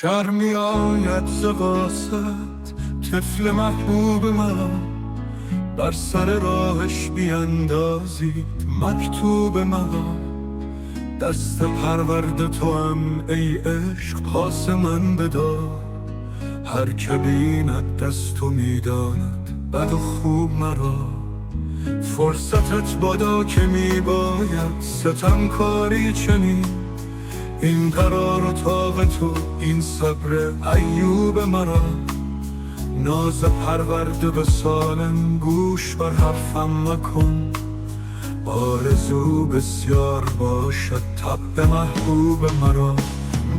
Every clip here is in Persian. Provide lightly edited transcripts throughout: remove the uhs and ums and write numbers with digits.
شرمی آید ز قاصد طفل محبوب من، بر سر راهش بیندازید مکتوب من. دست پرورد تو هم ای عشق پاس من بدار، هر که بیند دست و میداند بد و خوب مرا. فرصتت بادا که میباید ستم کاری چنین، این قرار و طاق تو این صبر ایوب مرا. ناز پرورده به سالم گوش بر حرفم مکن، آرزو بسیار باشد طب محبوب مرا.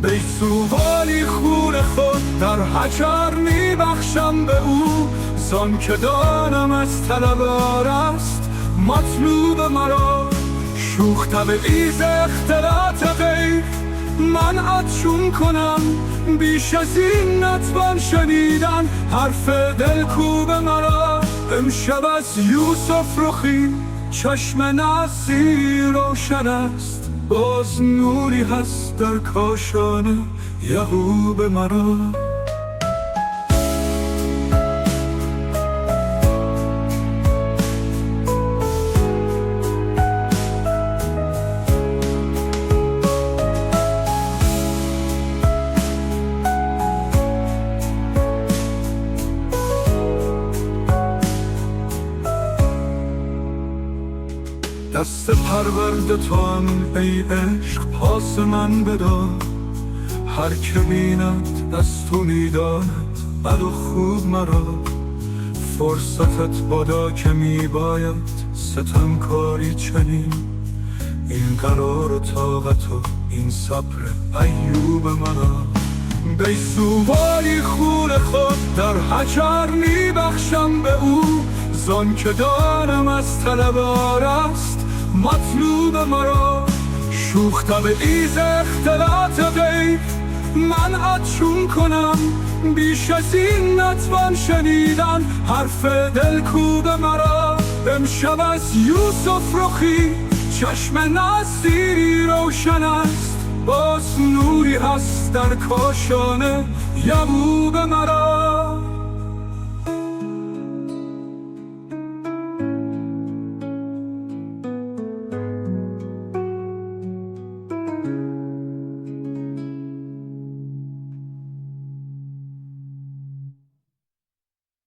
بیسووالی خون خود در حجر میبخشم به او، زان که دانم از طلبار است مطلوب مرا. شوخ تبعیض اختلاط غیر منعت چون کنم، بیش از این نتوان شنیدن حرف دلکوب مرا. امشب از یوسف رخی چشم نصیر روشن است، باز نوری هست در کاشانه یعقوب مرا. دست پرورد تو هم ای عشق پاس من بدار، هر که بیند دست و میداند بد و خوب مرا. فرصتت بادا که میباید ستم کاری چنین، این قرار و طاقت و این صبر ایوب مرا. بیسووالی خون خود در حجر میبخشم به او، زان که دانم از طلبار است مطلوب مرا. شوخ تبعیض اختلاط غیر منعت چون کنم، بیش از این نتوان شنیدن حرف دلکوب مرا. امشب از یوسف رخی چشم نصیری روشن است، باز نوری هست در کاشانه یعقوب مرا.